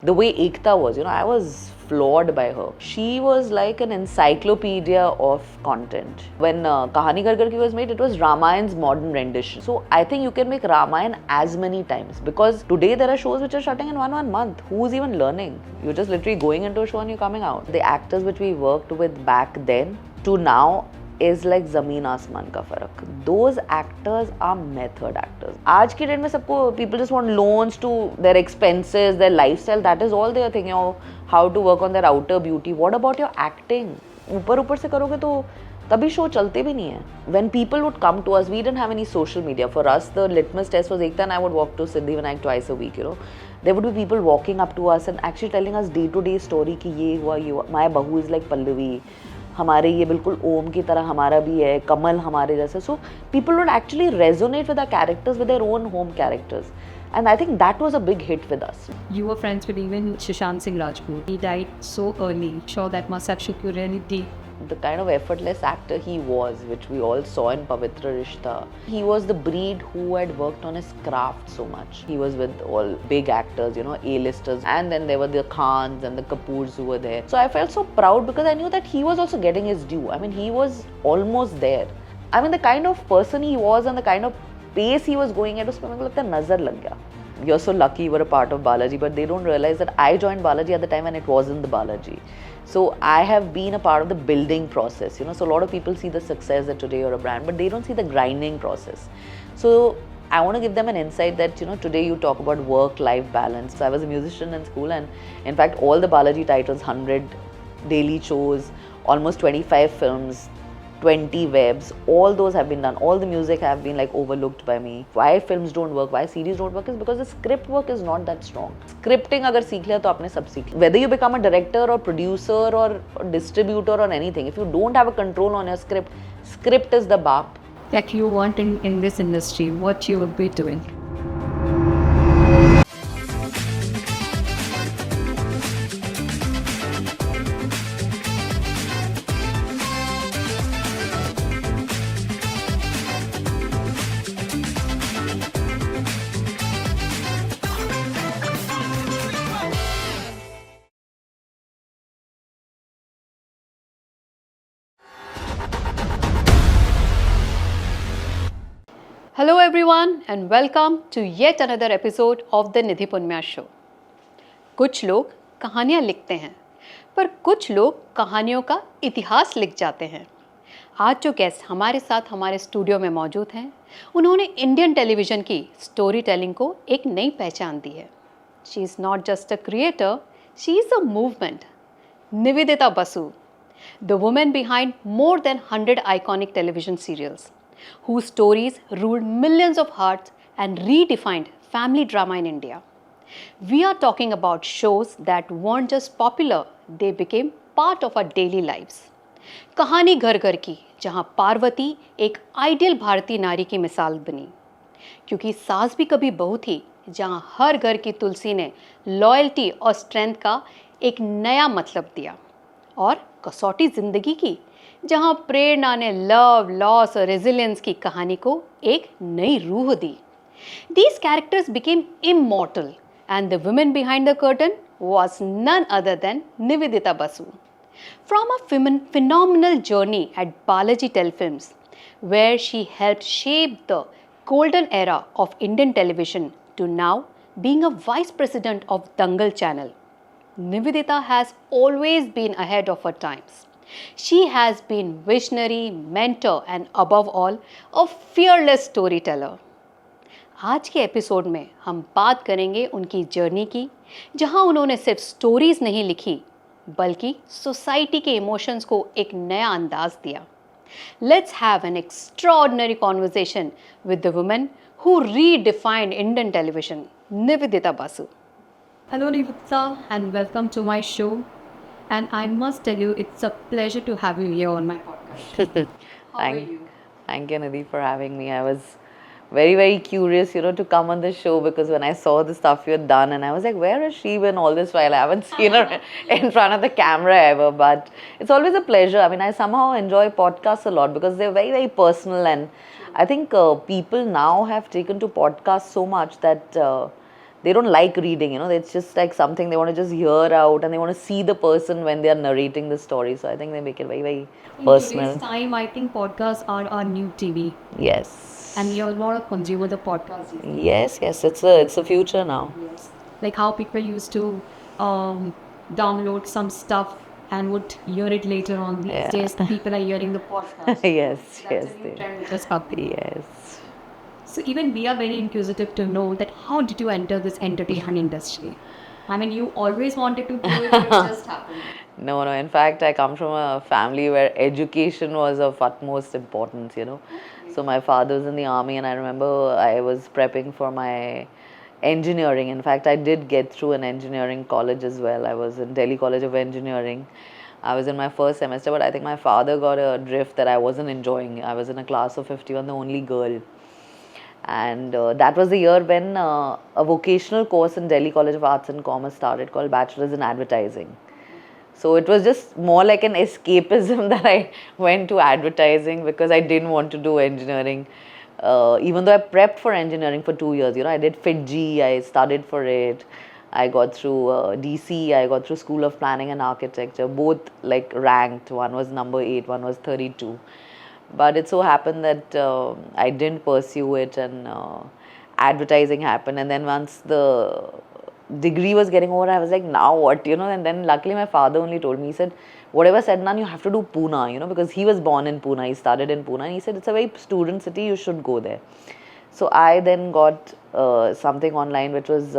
The way Ekta was, I was floored by her. She was like an encyclopedia of content. When Kahani Ghar Ghar Ki was made, it was Ramayan's modern rendition. So I think you can make Ramayan as many times, because today there are shows which are shutting in one month. Who's even learning? You're just literally going into a show and you're coming out. The actors which we worked with back then to now is like ज़मीन आसमान का फ़र्क. Those actors are method actors. आज की date में सबको people just want loans to their expenses, their lifestyle. That is all they are thinking of, how to work on their outer beauty. What about your acting? ऊपर से करोगे तो तभी show चलते भी नहीं है. When people would come to us, we didn't have any social media. For us, the litmus test was Ekta and I would walk to Siddhivinayak twice a week. There would be people walking up to us and actually telling us day-to-day story कि ये हुआ. My Bahu is like Pallavi. हमारे ये बिल्कुल ओम की तरह हमारा भी है, कमल हमारे जैसे. So people would actually resonate with our characters, with their own home characters. And I think that was a big hit with us. You were friends with even Sushant Singh Rajput. He died so early. Sure, that must have shook you really deep. The kind of effortless actor he was, which we all saw in Pavitra Rishta. He was the breed who had worked on his craft so much. He was with all big actors, A-listers, and then there were the Khans and the Kapoors who were there. So I felt so proud because I knew that he was also getting his due. I mean, he was almost there. I mean, the kind of person he was and the kind of pace he was going at, उसमें मेरे को लगता है नजर लग गया. You're so lucky you were a part of Balaji, but they don't realize that I joined Balaji at the time when it wasn't the Balaji. So I have been a part of the building process, So a lot of people see the success that today you're a brand, but they don't see the grinding process. So I want to give them an insight that, today you talk about work-life balance. So I was a musician in school, and in fact, all the Balaji titles, 100 daily shows, almost 25 films, 20 webs, all those have been done. All the music have been like overlooked by me. Why films don't work, why series don't work is because the script work is not that strong. Scripting अगर सीख लिया तो आपने सब सीख लिया. Whether you become a director or producer or distributor or anything, if you don't have a control on your script is the BAP. That you want in this industry, what you will be doing. Hello everyone and welcome to yet another episode of the Nidhi Punmiya Show. कुछ लोग कहानियाँ लिखते हैं, पर कुछ लोग कहानियों का इतिहास लिख जाते हैं. आज जो गेस्ट हमारे साथ हमारे स्टूडियो में मौजूद हैं, उन्होंने इंडियन टेलीविज़न की स्टोरी टेलिंग को एक नई पहचान दी है. She is not just a creator, she is a movement. Nivedita Basu, the woman behind more than 100 iconic television serials, whose stories ruled millions of hearts and redefined family drama in India. We are talking about shows that weren't just popular, they became part of our daily lives. कहानी घर घर की, जहाँ पार्वती एक ideal भारतीय नारी की मिसाल बनी, क्योंकि सास भी कभी बहू थी, जहाँ हर घर की तुलसी ने लॉयल्टी और स्ट्रेंथ का एक नया मतलब दिया. और कसौटी जिंदगी की, जहाँ प्रेरणा ने लव, लॉस और रेजिलियंस की कहानी को एक नई रूह दी. These characters became immortal and the woman behind the curtain was none other than Nivedita Basu. From a phenomenal journey at Balaji Telefilms, where she helped shape the golden era of Indian television, to now being a vice president of Dangal channel, Nivedita has always been ahead of her times. She has been visionary, mentor and above all, a fearless storyteller. आज के episode में हम बात करेंगे उनकी journey की, जहां उन्होंने सिर्फ स्टोरीज नहीं लिखी, बल्कि सोसाइटी के इमोशंस को एक नया अंदाज दिया. Let's have an extraordinary conversation with the woman who redefined Indian television, Nivedita Basu. Hello Nivedita and welcome to my show. And I must tell you, it's a pleasure to have you here on my podcast. How are you? Thank you, Nidhi, for having me. I was very, very curious, to come on the show, because when I saw the stuff you had done, and I was like, where has she been all this while? I haven't seen her in front of the camera ever, but it's always a pleasure. I mean, I somehow enjoy podcasts a lot because they're very, very personal, and I think people now have taken to podcasts so much that they don't like reading, it's just like something they want to just hear out, and they want to see the person when they are narrating the story. So I think they make it very, very personal. In today's time, I think podcasts are our new TV. Yes. And you're more a consumer of the podcast. Yes, it's a future now. Yes. Like how people used to download some stuff and would hear it later on. These days, people are hearing the podcast. Yes, That's yes. a new trend which has happened. Yes. So even we are very inquisitive to know that how did you enter this entertainment industry? I mean, you always wanted to do it, but it just happened. No. In fact, I come from a family where education was of utmost importance, So my father was in the army, and I remember I was prepping for my engineering. In fact, I did get through an engineering college as well. I was in Delhi College of Engineering. I was in my first semester, but I think my father got a drift that I wasn't enjoying. I was in a class of 51, the only girl. And that was the year when a vocational course in Delhi College of Arts and Commerce started called Bachelor's in Advertising. So it was just more like an escapism that I went to advertising because I didn't want to do engineering. Even though I prepped for engineering for 2 years, I did FitG, I studied for it. I got through DC, I got through School of Planning and Architecture, both like ranked. One was number 8, one was 32. But it so happened that I didn't pursue it, and advertising happened. And then once the degree was getting over, I was like, now what, And then luckily my father only told me, he said, whatever said done, you have to do Pune, because he was born in Pune, he started in Pune, and he said, it's a very student city, you should go there. So I then got something online which was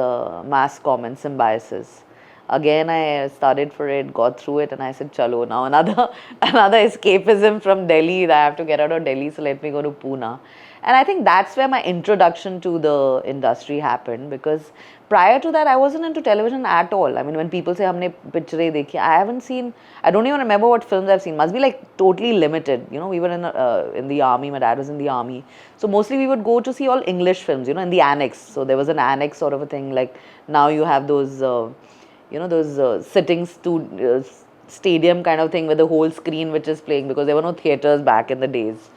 mass comm and symbiosis. Again, I studied for it, got through it, and I said, chalo, now another escapism from Delhi. I have to get out of Delhi, so let me go to Pune. And I think that's where my introduction to the industry happened, because prior to that, I wasn't into television at all. I mean, when people say, humne picture dekhi, I haven't seen, I don't even remember what films I've seen. Must be like totally limited. We were in the army, my dad was in the army. So mostly we would go to see all English films, in the annex. So there was an annex sort of a thing, like now you have those, sitting stadium kind of thing with the whole screen which is playing, because there were no theatres back in the days.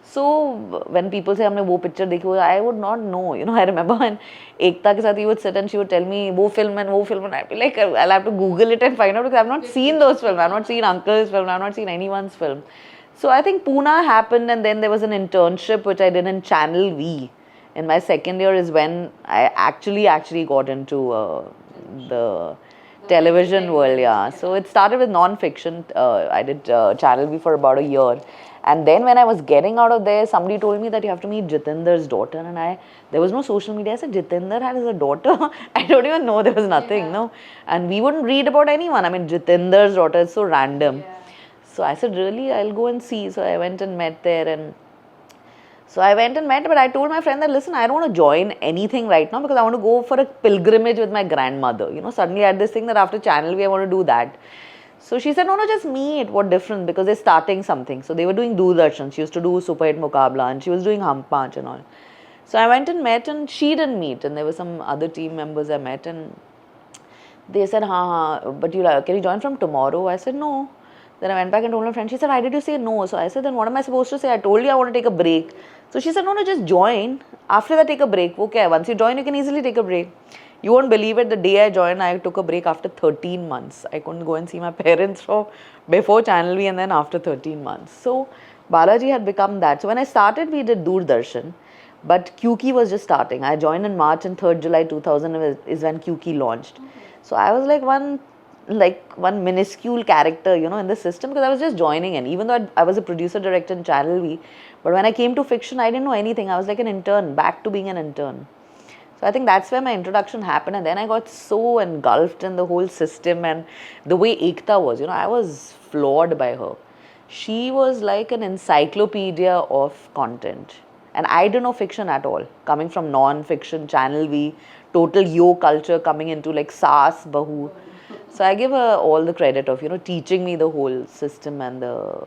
So when people say humne wo picture dekhi, I would not know. I remember when Ekta ke sath he would sit and she would tell me wo film, and I'd be like, I'll have to Google it and find out, because I've not seen those films. I've not seen Uncle's film. I've not seen anyone's film. So I think Pune happened, and then there was an internship which I did in Channel V. In my second year is when I actually got into the television world, yeah. So it started with non-fiction. I did Channel V for about a year. And then when I was getting out of there, somebody told me that you have to meet Jitender's daughter. And there was no social media. I said, Jitender has a daughter? I don't even know. There was nothing, no. And we wouldn't read about anyone. I mean, Jitender's daughter is so random. Yeah. So I said, really, I'll go and see. So I went and met there. And so I went and met, but I told my friend that, listen, I don't want to join anything right now, because I want to go for a pilgrimage with my grandmother. Suddenly I had this thing that after Channel V, I want to do that. So she said, no, just meet. What difference? Because they're starting something. So they were doing Doordarshan. She used to do Super Hit Mukabla, and she was doing Hum Panch and all. So I went and met, and she didn't meet. And there were some other team members I met, and they said, but can you join from tomorrow? I said, no. Then I went back and told my friend. She said, why did you say no? So I said, then what am I supposed to say? I told you I want to take a break. So she said, no, just join. After that, take a break. Okay, once you join, you can easily take a break. You won't believe it, the day I joined, I took a break after 13 months. I couldn't go and see my parents before Channel V, and then after 13 months. So Balaji had become that. So when I started, we did Doordarshan, but Kyunki was just starting. I joined in March, and 3rd July 2000 is when Kyunki launched. Okay. So I was like one minuscule character, in the system, because I was just joining in. Even though I was a producer director in Channel V, but when I came to fiction, I didn't know anything. I was like an intern, back to being an intern. So I think that's where my introduction happened, and then I got so engulfed in the whole system, and the way Ekta was, I was floored by her. She was like an encyclopedia of content, and I didn't know fiction at all. Coming from non-fiction, Channel V, total yo culture, coming into like Saas, Bahu. So I give her all the credit of, teaching me the whole system and the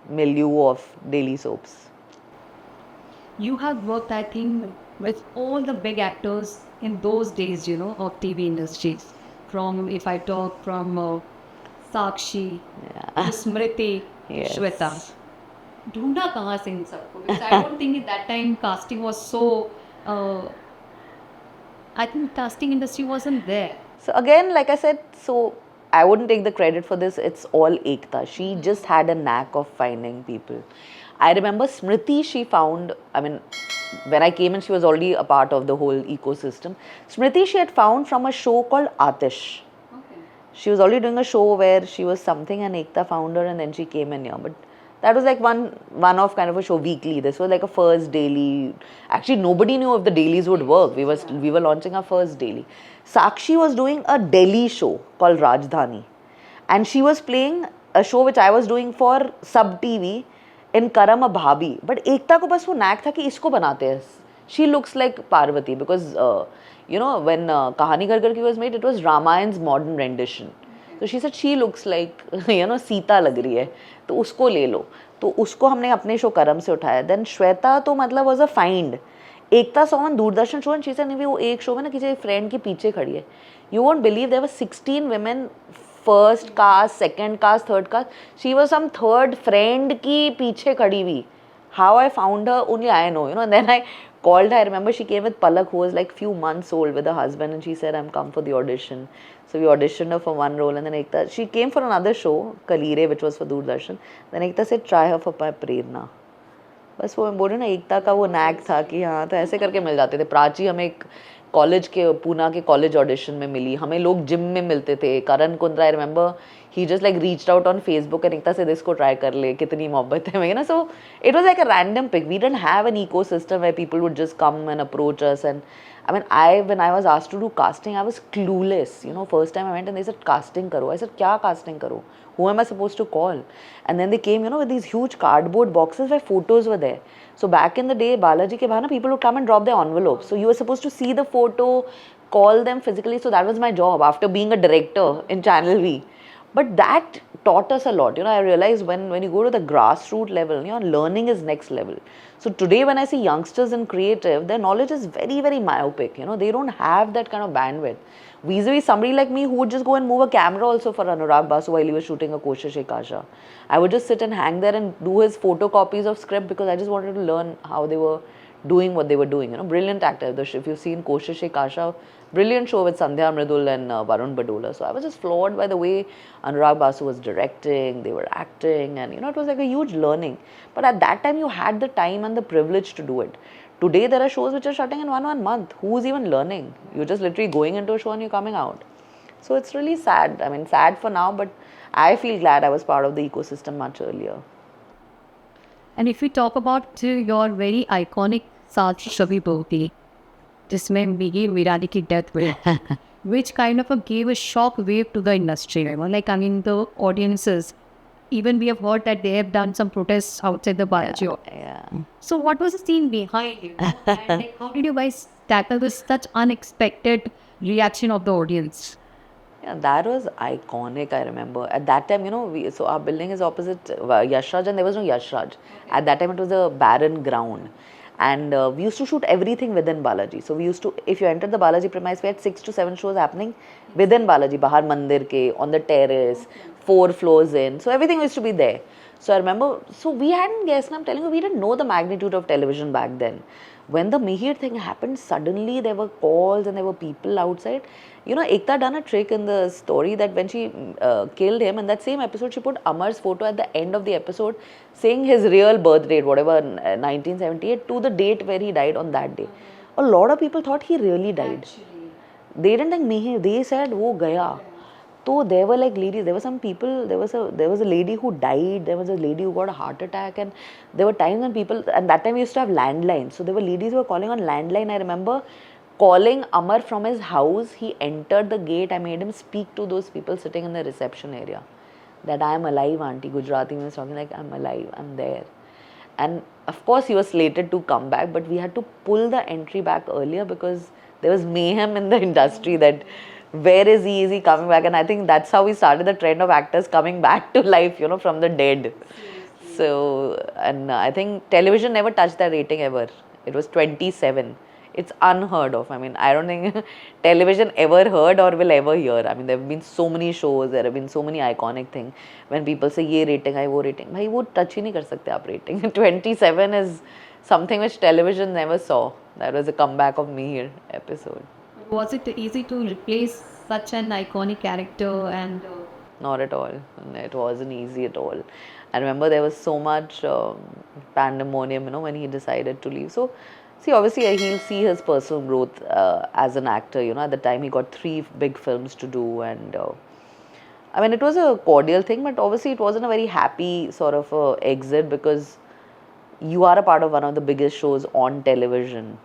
milieu of daily soaps. You have worked, I think, with all the big actors in those days, of TV industries. If I talk from Sakshi, Smriti, Shweta. Dhoonda kahan se in sabko? Because I don't think at that time casting was so, I think casting industry wasn't there. So again, like I said, so I wouldn't take the credit for this. It's all Ekta. She just had a knack of finding people. I remember Smriti, she found, I mean, when I came in, she was already a part of the whole ecosystem. Smriti, she had found from a show called Atish. Okay. She was already doing a show where she was something and Ekta found her and then she came in here. But that was like one-off kind of a show weekly. This was like a first daily. Actually, nobody knew if the dailies would work. We were launching our first daily. Sakshi was doing a Delhi show called Rajdhani. And she was playing a show which I was doing for Sub TV in Karam a Bhabhi. But Ekta को बस वो knack था कि इसको बनाते हैं. She looks like Parvati because when Kahani Gar Gar Ki was made, it was Ramayan's modern rendition. So she said she looks like Sita लग रही है, तो उसको ले लो. तो उसको हमने अपने शो करम से उठाया. Then श्वेता तो मतलब was a find. Ekta saw on Doordarshan show and she said वो एक शो में ना किसी फ्रेंड के पीछे खड़ी है. You won't believe there were 16 women, first cast, second cast, third cast. She was some third friend की पीछे खड़ी हुई. How I found her, only I know, and then I called her. I remember she came with Palak, who was like few months old with her husband, and she said, I'm come for the audition. So we auditioned her for one role, and then Ekta, she came for another show, Kalire, which was for Doordarshan. Then Ekta said, try her for Prerna. बस वो मैं बोल रही हूँ ना, एकता का वो NAAC था कि हाँ, तो ऐसे करके मिल जाते थे. प्राची हमें एक कॉलेज के पूना के कॉलेज ऑडिशन में मिली. हमें लोग जिम में मिलते थे. Karan Kundra, I remember, he just like reached out on Facebook and Ekta said, इसको try कर ले, कितनी मोहब्बत है. So it was like a random pick. We didn't have an ecosystem where people would just come and approach us. And I mean, when I was asked to do casting, I was clueless. First time I went and they said, casting karo. I said, kya casting karo? Who am I supposed to call? And then they came, with these huge cardboard boxes where photos were there. So back in the day, Balaji ke bahana, people would come and drop their envelopes. So you were supposed to see the photo, call them physically. So that was my job after being a director in Channel V. But that taught us a lot. I realized when you go to the grassroots level, learning is next level. So today when I see youngsters in creative, their knowledge is very, very myopic. They don't have that kind of bandwidth. Vis-a-vis somebody like me who would just go and move a camera also for Anurag Basu while he was shooting a Koshish Kasha. I would just sit and hang there and do his photocopies of script because I just wanted to learn how they were doing what they were doing. Brilliant actor. If you've seen Koshish Kasha, brilliant show with Sandhya Mridul and Varun Badola. So I was just floored by the way Anurag Basu was directing, they were acting, and it was like a huge learning. But at that time you had the time and the privilege to do it. Today there are shows which are shutting in one month. Who's even learning? You're just literally going into a show and you're coming out. So it's really sad. I mean, sad for now, but I feel glad I was part of the ecosystem much earlier. And if we talk about your very iconic Saas Shabi Bhoti, जिसमें Migi Virani की death हुई, which kind of gave a shock wave to the industry. The audiences, even we have heard that they have done some protests outside the Balaji. Yeah. So what was the scene behind it? And how did you guys tackle this such unexpected reaction of the audience? Yeah, that was iconic, I remember. At that time, so our building is opposite Yashraj and there was no Yashraj. At that time, it was a barren ground. And we used to shoot everything within Balaji. So we used to, if you entered the Balaji premise, we had 6 to 7 shows happening within Balaji, Bahar Mandir ke, on the terrace, 4 floors in. So everything used to be there. So I remember, so we hadn't guessed, I'm telling you, we didn't know the magnitude of television back then. When the Mihir thing happened, suddenly there were calls and there were people outside. Ekta done a trick in the story that when she killed him, in that same episode, she put Amar's photo at the end of the episode saying his real birth date, whatever, 1978, to the date where he died on that day. A lot of people thought he really died. They didn't think Mihir, they said, wo gaya. So there were like ladies, there were some people, there was a lady who died, there was a lady who got a heart attack, and there were times when people, and that time we used to have landlines. So there were ladies who were calling on landline. I remember calling Amar from his house. He entered the gate. I made him speak to those people sitting in the reception area. That I am alive, auntie. Gujarati was talking like, I'm alive, I'm there. And of course he was slated to come back, but we had to pull the entry back earlier because there was mayhem in the industry that where is he coming back? And I think that's how we started the trend of actors coming back to life, from the dead. So, and I think television never touched that rating ever. It was 27. It's unheard of. I mean, I don't think television ever heard or will ever hear. I mean, there have been so many shows, there have been so many iconic things. When people say, ye rating, hai, wo rating. Bhai, wo touch hi nahi kar sakte aap rating. 27 is something which television never saw. That was a comeback of Mihir episode. Was it easy to replace such an iconic character and Not at all. It wasn't easy at all. I remember there was so much pandemonium, when he decided to leave. So, see, obviously, he'll see his personal growth as an actor. At the time he got 3 big films to do, and I mean, it was a cordial thing, but obviously, it wasn't a very happy sort of exit, because you are a part of one of the biggest shows on television.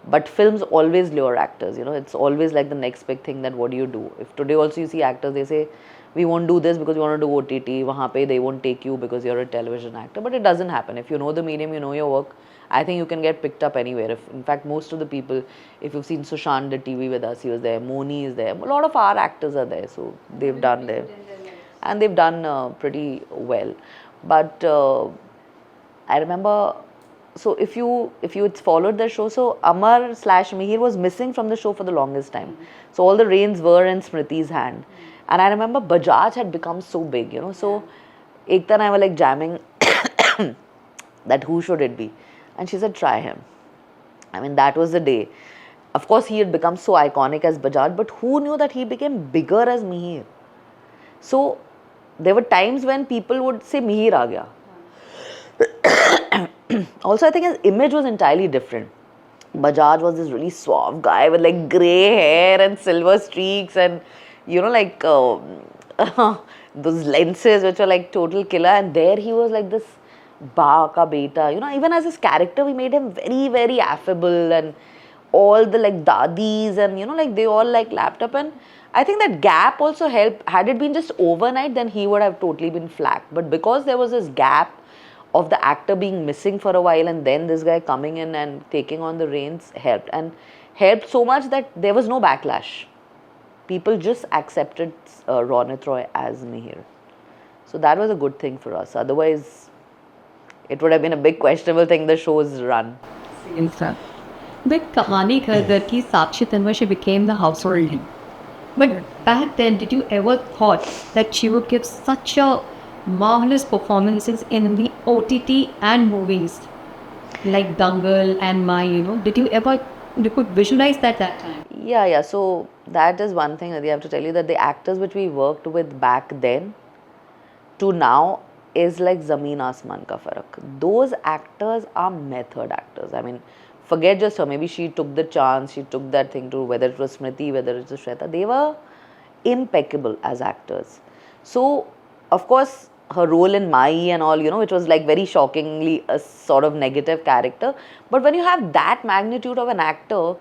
But films always lure actors, it's always like the next big thing, that what do you do? If today also you see actors, they say, we won't do this because we want to do OTT, wahan pe they won't take you because you're a television actor. But it doesn't happen. If you know the medium, you know your work, I think you can get picked up anywhere. In fact, most of the people, if you've seen Sushant did TV with us, he was there, Moni is there, a lot of our actors are there, so they've done there. And they've done pretty well. But I remember, so if you had followed the show, so Amar / Mihir was missing from the show for the longest time. So all the reins were in Smriti's hand. And I remember Bajaj had become so big, so ek time I was like jamming that who should it be? And she said, try him. I mean, that was the day. Of course, he had become so iconic as Bajaj, but who knew that he became bigger as Mihir? So there were times when people would say, Mihir aa gaya. Also, I think his image was entirely different. Bajaj was this really suave guy with like grey hair and silver streaks and, like those lenses which were like total killer. And there he was like this ba ka beta. Even as his character, we made him very, very affable, and all the like dadis and, like they all like lapped up. And I think that gap also helped. Had it been just overnight, then he would have totally been flacked. But because there was this gap of the actor being missing for a while, and then this guy coming in and taking on the reins, helped. And helped so much that there was no backlash. People just accepted Ronit Roy as Mihir. So that was a good thing for us. Otherwise, it would have been a big questionable thing, the show's run. But Kahani Ghar Ki Sakshi Tanwa, she became the household. But back then, did you ever thought that she would give such a marvelous performances in the OTT and movies like Dangal and did you could visualize that time? Yeah. So that is one thing that I have to tell you, that the actors which we worked with back then to now is like Zameen Asman ka farak. Those actors are method actors. I mean, forget just her. Maybe she took the chance, she took that thing to, whether it was Smriti, whether it was Shweta, they were impeccable as actors. So, of course, her role in Mai and all, which was like very shockingly a sort of negative character. But when you have that magnitude of an actor,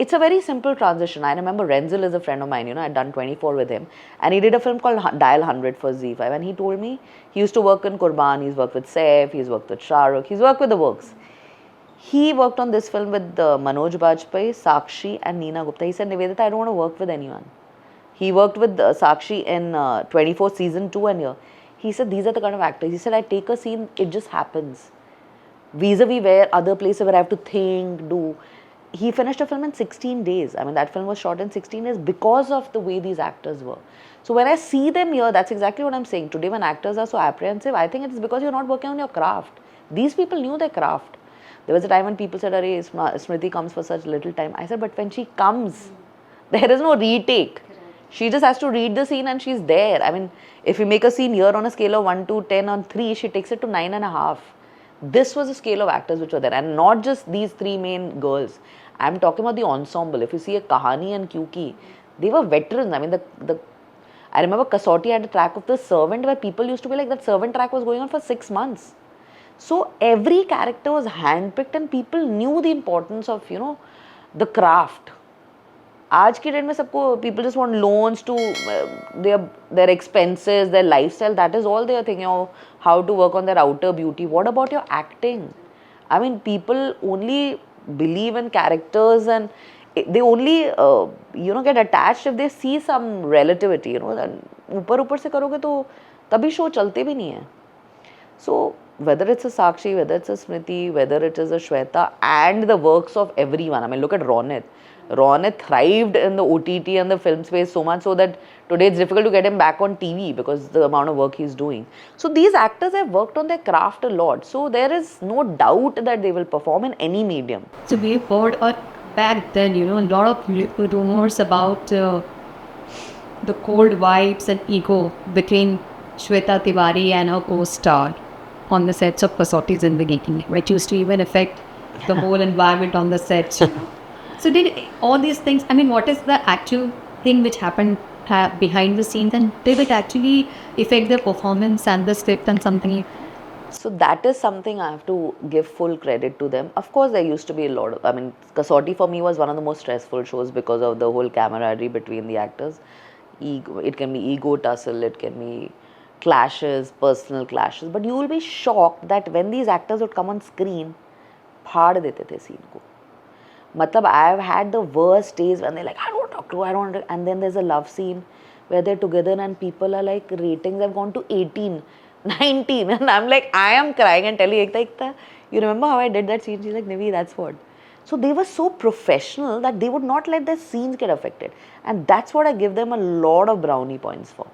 it's a very simple transition. I remember Renzel is a friend of mine, I'd done 24 with him. And he did a film called Dial 100 for Z5. And he told me he used to work in Qurban, he's worked with Saif, he's worked with Shah Rukh, he's worked with the works. He worked on this film with Manoj Bajpayee, Sakshi and Neena Gupta. He said, Nivedita, I don't want to work with anyone. He worked with Sakshi in 24 season 2 and here. He said, these are the kind of actors. He said, I take a scene, it just happens. Vis-a-vis where other places where I have to think, do. He finished a film in 16 days. I mean, that film was shot in 16 days because of the way these actors were. So when I see them here, that's exactly what I'm saying. Today when actors are so apprehensive, I think it's because you're not working on your craft. These people knew their craft. There was a time when people said, Arey, Smriti comes for such little time. I said, but when she comes, there is no retake. She just has to read the scene and she's there. I mean, if you make a scene here on a scale of 1 to 10 on 3, she takes it to 9.5. This was a scale of actors which were there. And not just these 3 main girls. I'm talking about the ensemble. If you see a Kahani and Kyunki, they were veterans. I mean, I remember Kasautii had a track of The Servant where people used to be like, that Servant track was going on for 6 months. So every character was handpicked and people knew the importance of, the craft. आज की date में सबको people just want loans to their expenses, their lifestyle. That is all they are thinking, how to work on their outer beauty. What about your acting? I mean, people only believe in characters and they only get attached if they see some relativity. That ऊपर से करोगे तो तभी show चलते भी नहीं है. So whether it's a Sakshi, whether it's a Smriti, whether it is a Shweta, and the works of everyone. I mean, look at Ronit. Ronit thrived in the OTT and the film space so much so that today it's difficult to get him back on TV because the amount of work he's doing. So these actors have worked on their craft a lot. So there is no doubt that they will perform in any medium. So we've heard a back then, you know, a lot of rumors about the cold vibes and ego between Shweta Tiwari and her co-star on the sets of Kasautii Zindagii Kay, which used to even affect the whole environment on the sets. You know? So did all these things, I mean, what is the actual thing which happened behind the scenes, and did it actually affect the performance and the script and something? So that is something I have to give full credit to them. Of course, there used to be a lot of, I mean, Kasautii for me was one of the most stressful shows because of the whole camaraderie between the actors. It can be ego tussle, it can be clashes, personal clashes, but you will be shocked that when these actors would come on screen, फाड़ देते थे scene को. Matlab, I've had the worst days when they're like, I don't want to talk to, I don't want to, and then there's a love scene where they're together and people are like, ratings have gone to 18, 19, and I'm like, I am crying and telling Ekta, you remember how I did that scene? She's like, Nivi, that's what. So they were so professional that they would not let their scenes get affected, and that's what I give them a lot of brownie points for.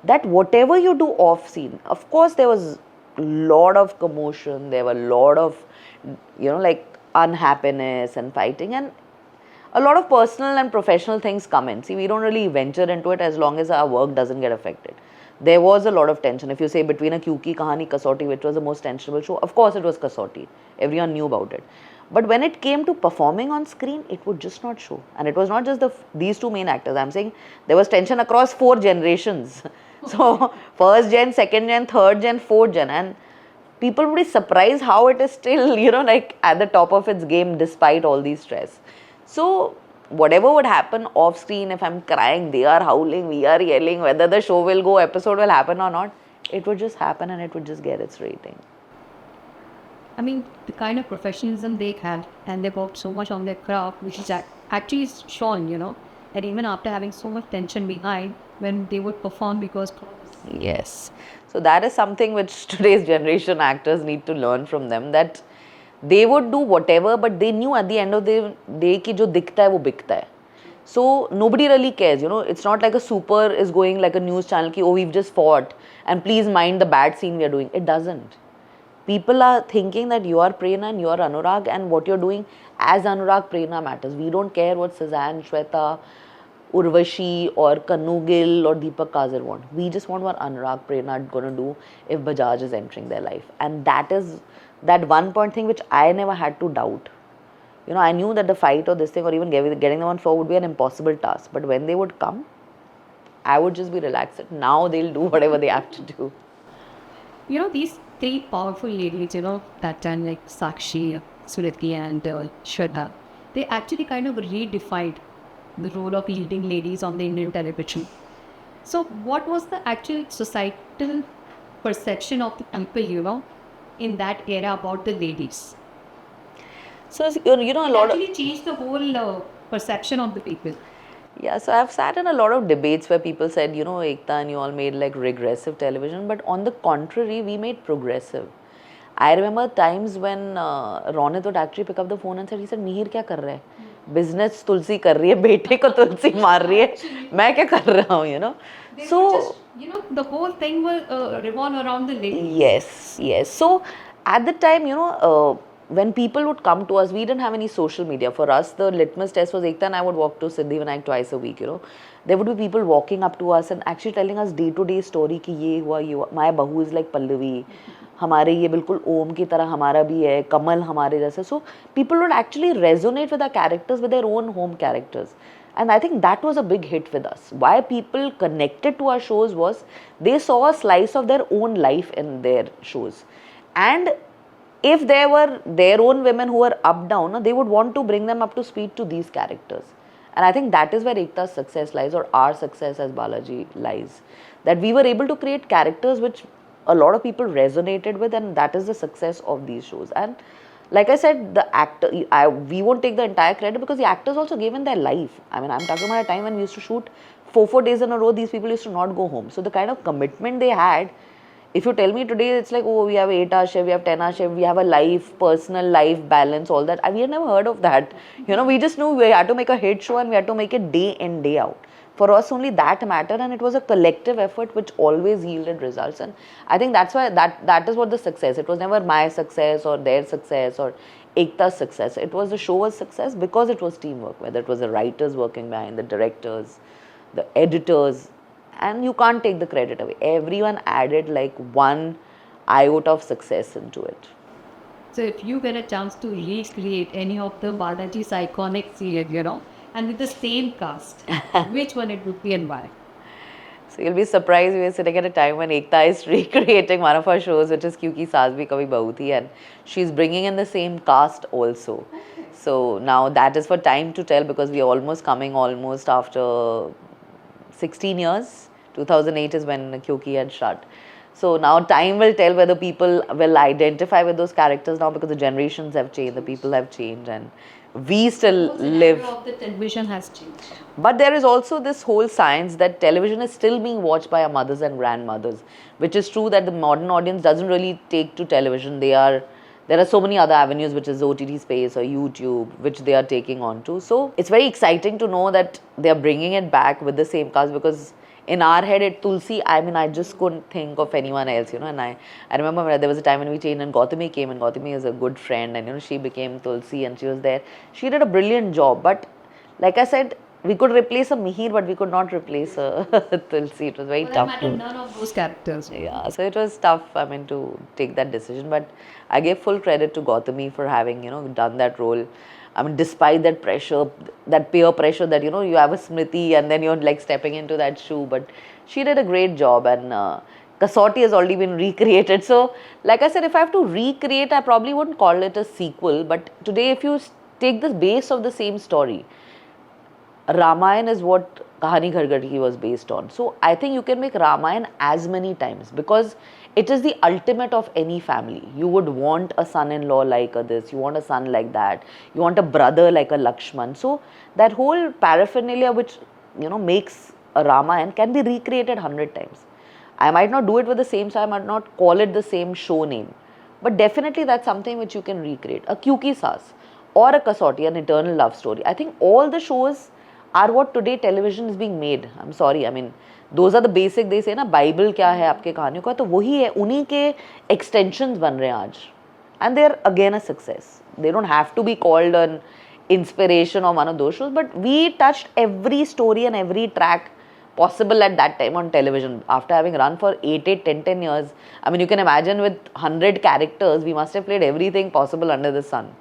That whatever you do off scene, of course there was a lot of commotion, there were a lot of, you know, like unhappiness and fighting, and a lot of personal and professional things come in. See, we don't really venture into it as long as our work doesn't get affected. There was a lot of tension. If you say between a Kyunki, Kahani, Kasautii, which was the most tensionable show, of course it was Kasautii. Everyone knew about it. But when it came to performing on screen, it would just not show. And it was not just these two main actors. I'm saying there was tension across 4 generations. So, first gen, second gen, third gen, fourth gen. And people would be surprised how it is still, you know, like at the top of its game despite all these stress. So, whatever would happen off screen, if I'm crying, they are howling, we are yelling, whether the show will go, episode will happen or not, it would just happen and it would just get its rating. I mean, the kind of professionalism they had, and they worked so much on their craft, which is actually shown, you know, and even after having so much tension behind, when they would perform because... Yes. So that is something which today's generation actors need to learn from them, that they would do whatever, but they knew at the end of the day ki jo dikhta hai wo bikta hai. So nobody really cares, you know. It's not like a super is going like a news channel ki, oh, we've just fought and please mind the bad scene we are doing. It doesn't. People are thinking that you are Prerna and you are Anurag, and what you're doing as Anurag, Prerna matters. We don't care what Suzanne, Shweta, Urvashi or Kannu Gill or Deepak Kazir want. We just want what Anurag, Prerna are going to do if Bajaj is entering their life. And that is that one point thing which I never had to doubt. You know, I knew that the fight or this thing or even getting them on floor would be an impossible task. But when they would come, I would just be relaxed. Now they'll do whatever they have to do. You know, these 3 powerful ladies, you know, that time, like Sakshi, Surati and Shraddha, they actually kind of redefined the role of leading ladies on the Indian television. So what was the actual societal perception of the people, you know, in that era about the ladies? So, you know, a lot actually changed the whole perception of the people. Yeah, so I've sat in a lot of debates where people said, you know, Ekta and you all made like regressive television, but on the contrary, we made progressive. I remember times when Ronit would actually pick up the phone and said, he said, Mihir kya kar raha hai? Business tulsi kar rahi hai, bete ko tulsi maar rahi hai, main kya kar raha hu, you know. So, just, you know, the whole thing will revolve around the ladies. Yes, yes. So, at the time, you know, when people would come to us, we didn't have any social media. For us, the litmus test was Ekta and I would walk to Siddhivinayak twice a week, you know. There would be people walking up to us and actually telling us day-to-day story ki ye hua. My Bahu is like Pallavi. हमारे ये बिल्कुल ओम की तरह हमारा भी है, कमल हमारे जैसे. So people would actually resonate with our characters, with their own home characters. And I think that was a big hit with us. Why people connected to our shows was they saw a slice of their own life in their shows. And if there were their own women who were up down, they would want to bring them up to speed to these characters. And I think that is where Ekta's success lies, or our success as Balaji lies. That we were able to create characters which a lot of people resonated with, and that is the success of these shows. And like I said, the actor, we won't take the entire credit because the actors also gave in their life. I mean, I'm talking about a time when we used to shoot 4 days in a row, these people used to not go home. So the kind of commitment they had, if you tell me today, it's like, oh, we have 8-hour shift, we have 10-hour shift, we have a life, personal life balance, all that. We had never heard of that. You know, we just knew we had to make a hit show and we had to make it day in, day out. for us only that mattered, and it was a collective effort which always yielded results. And I think that's why that is what the success. It was never my success or their success or Ekta's success. It was the show's success because it was teamwork, whether it was the writers working behind, the directors, the editors, and you can't take the credit away. Everyone added like one iota of success into it. So if you get a chance to recreate any of the Balaji's iconic serial, and with the same cast, which one it would be and why? So you'll be surprised, we are sitting at a time when Ekta is recreating one of our shows, which is Kyunki Saas, Kabhi, Bahu, and she's bringing in the same cast also. So now that is for time to tell, because we are almost coming after 16 years. 2008 is when Kyunki had shut. So now time will tell whether people will identify with those characters now, because the generations have changed, the people have changed, and we still live. The of the television has changed. But there is also this whole science that television is still being watched by our mothers and grandmothers, which is true that the modern audience doesn't really take to television. There are so many other avenues, which is OTT space or YouTube, which they are taking on to. So it's very exciting to know that they are bringing it back with the same cast, because in our head at Tulsi, I just couldn't think of anyone else, and I remember when there was a time when we changed and Gautami came, and Gautami is a good friend, and she became Tulsi and she was there. She did a brilliant job, but like I said, we could replace a Mihir, but we could not replace a Tulsi. It was very tough. None of those characters. Yeah, so it was tough, to take that decision, but I gave full credit to Gautami for having, done that role. Despite that pressure, that peer pressure that, you have a Smriti and then you're like stepping into that shoe, but she did a great job, and Kasautii has already been recreated. So, like I said, if I have to recreate, I probably wouldn't call it a sequel, but today if you take the base of the same story, Ramayana is what Kahani Ghar Ghar Ki was based on. So I think you can make Ramayana as many times, because it is the ultimate of any family. You would want a son-in-law like this, you want a son like that, you want a brother like a Lakshman. So that whole paraphernalia which makes a Ramayana can be recreated 100 times. I might not do it with the same style, I might not call it the same show name, but definitely that's something which you can recreate. A Kyunki Saas or a Kasautii, an eternal love story. I think all the shows are what today television is being made. I'm sorry, those are the basic, they say ना, Bible क्या है आपके कहानियों का, तो वही है, उन्हीं के extensions बन रहे हैं आज, and they're again a success. They don't have to be called an inspiration or one of those shows, but we touched every story and every track possible at that time on television. After having run for 10 years, you can imagine with 100 characters, we must have played everything possible under the sun.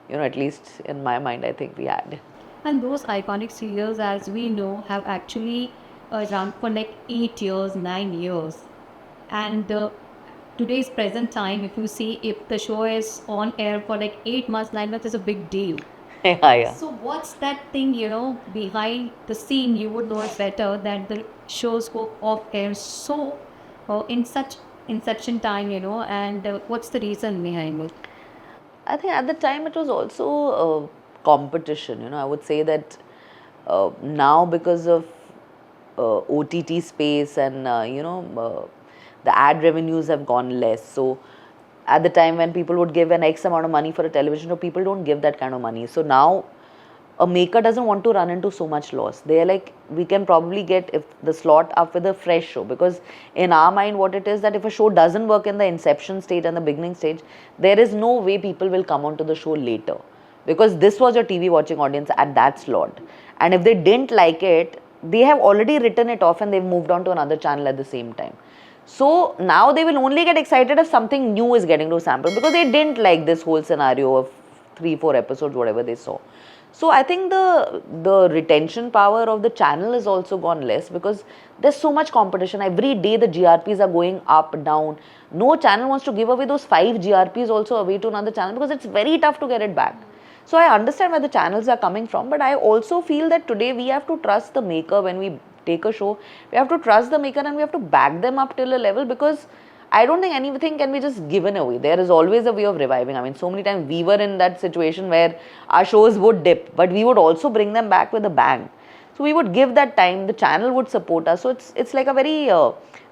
At least in my mind, I think we had. And those iconic serials, as we know, have actually run for like 8 years, 9 years. And today's present time, if you see, if the show is on air for like 8 months, 9 months, is a big deal. Yeah. So what's that thing, behind the scene? You would know it better, that the shows go off air so in such inception time, and what's the reason behind it? I think at the time it was also competition. I would say that now, because of OTT space and the ad revenues have gone less. So at the time when people would give an X amount of money for a television show, people don't give that kind of money. So now a maker doesn't want to run into so much loss. They're like, we can probably get if the slot up with a fresh show, because in our mind what it is that if a show doesn't work in the inception stage and the beginning stage, there is no way people will come onto the show later, because this was your TV watching audience at that slot, and if they didn't like it, they have already written it off and they've moved on to another channel at the same time. So now they will only get excited if something new is getting to sample, because they didn't like this whole scenario of 3-4 episodes, whatever they saw. So I think the retention power of the channel is also gone less, because there's so much competition. Every day the GRPs are going up, down. No channel wants to give away those 5 GRPs also away to another channel, because it's very tough to get it back. So I understand where the channels are coming from, but I also feel that today we have to trust the maker. When we take a show, we have to trust the maker and we have to back them up till a level, because I don't think anything can be just given away. There is always a way of reviving. So many times we were in that situation where our shows would dip, but we would also bring them back with a bang. So we would give that time, the channel would support us. So it's like a very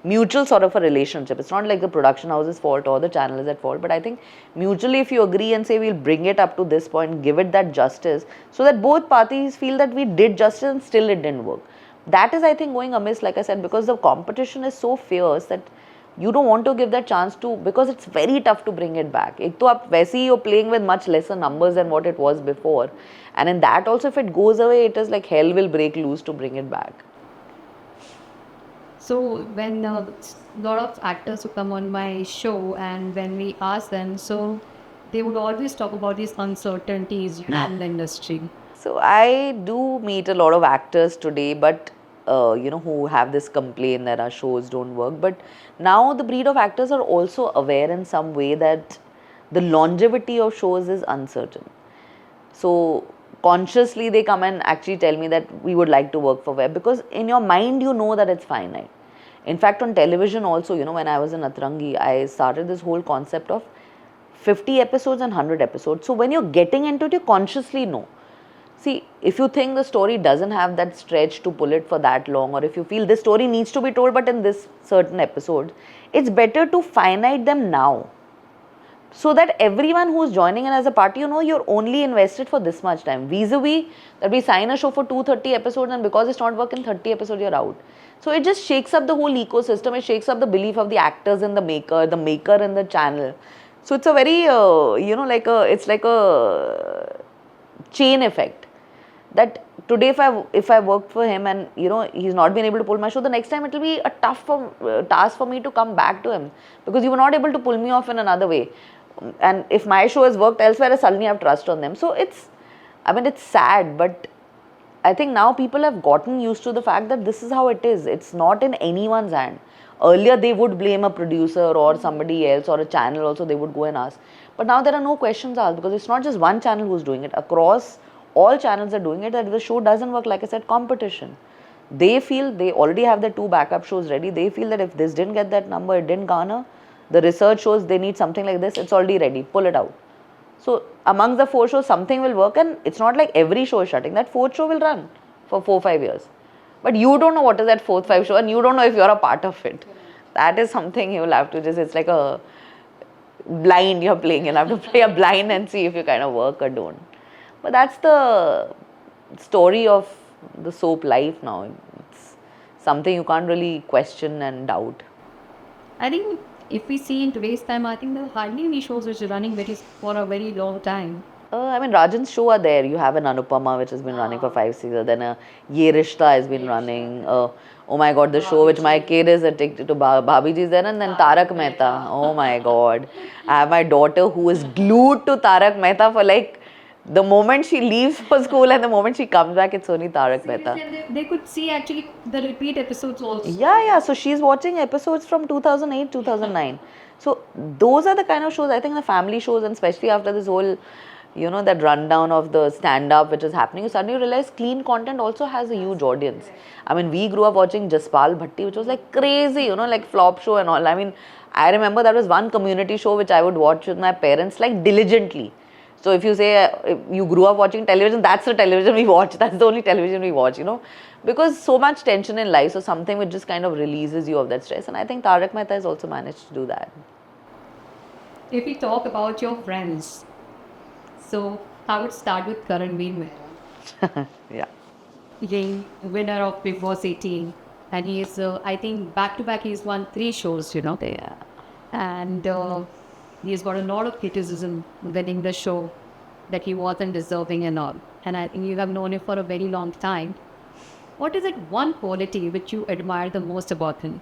mutual sort of a relationship. It's not like the production house's fault or the channel is at fault, but I think mutually if you agree and say we'll bring it up to this point, give it that justice, so that both parties feel that we did justice and still it didn't work. that is, I think, going amiss, like I said, because the competition is so fierce that you don't want to give that chance to, because it's very tough to bring it back. एक तो आप वैसे ही you're playing with much lesser numbers than what it was before, and in that also, if it goes away, it is like hell will break loose to bring it back. So when a lot of actors who come on my show, and when we ask them, so they would always talk about these uncertainties in the industry. So I do meet a lot of actors today, but who have this complaint that our shows don't work. But now the breed of actors are also aware in some way that the longevity of shows is uncertain. So consciously they come and actually tell me that we would like to work for web, because in your mind you know that it's finite. In fact, on television also, when I was in Atrangi, I started this whole concept of 50 episodes and 100 episodes. So when you're getting into it, you consciously know. See, if you think the story doesn't have that stretch to pull it for that long, or if you feel this story needs to be told but in this certain episode, it's better to finite them now. So that everyone who's joining in as a party, you're only invested for this much time. Vis-a-vis that we sign a show for 230 episodes, and because it's not working 30 episodes, you're out. So it just shakes up the whole ecosystem. It shakes up the belief of the actors and the maker and the channel. So it's a very, it's like a chain effect. That today if I worked for him and he's not been able to pull my show, the next time it will be a tough task for me to come back to him, because you were not able to pull me off in another way. And if my show has worked elsewhere, I suddenly have trust on them. So it's sad, but I think now people have gotten used to the fact that this is how it is. It's not in anyone's hand. Earlier they would blame a producer or somebody else, or a channel also they would go and ask. But now there are no questions asked, because it's not just one channel who's doing it. Across all channels are doing it, that if the show doesn't work, like I said, competition. They feel they already have their 2 backup shows ready. They feel that if this didn't get that number, it didn't garner, the research shows they need something like this, it's already ready, pull it out. So amongst the 4 shows, something will work, and it's not like every show is shutting. That 4th show will run for 4-5 years. But you don't know what is that 4th, 5th show, and you don't know if you're a part of it. That is something you'll have to it's like a blind you're playing. You'll have to play a blind and see if you kind of work or don't. But that's the story of the soap life now. It's something you can't really question and doubt. I think if we see in today's time, I think there are hardly any shows which are running for a very long time. Rajan's show are there. You have an Anupama which has been running for 5 seasons. Then Ye Rishta has been running. Oh my God, the show which my kid is addicted to, Bhabhi ji is there. And then Tarak Mehta. Oh my God. I have my daughter who is glued to Tarak Mehta for the moment she leaves for school and the moment she comes back, it's only Tarak Mehta. They could see actually the repeat episodes also. Yeah. So she's watching episodes from 2008, 2009. So those are the kind of shows, I think the family shows, and especially after this whole, that rundown of the stand-up which is happening, you suddenly realize clean content also has a huge audience. We grew up watching Jaspal Bhatti, which was like crazy, like flop show and all. I remember that was one community show which I would watch with my parents diligently. So if you say if you grew up watching television, that's the television we watch. That's the only television we watch, because so much tension in life. So something which just kind of releases you of that stress. And I think Tarak Mehta has also managed to do that. If we talk about your friends, so I would start with Karan Veer. Yeah. Being winner of Big Boss 18. And he is, I think, back-to-back he's won 3 shows, Yeah. And he's got a lot of criticism winning the show that he wasn't deserving and all. And I think you have known him for a very long time. What is it one quality which you admire the most about him?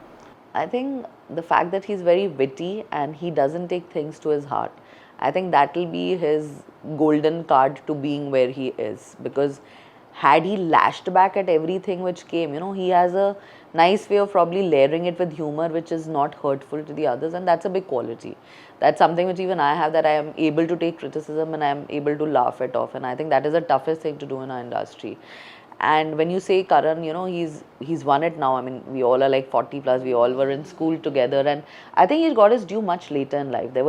I think the fact that he's very witty and he doesn't take things to his heart. I think that will be his golden card to being where he is. Because had he lashed back at everything which came, he has a nice way of probably layering it with humor which is not hurtful to the others, and that's a big quality. That's something which even I have, that I am able to take criticism and I am able to laugh it off, and I think that is the toughest thing to do in our industry. And when you say Karan, he's won it now. We all are 40 plus, we all were in school together, and I think he got his due much later in life. There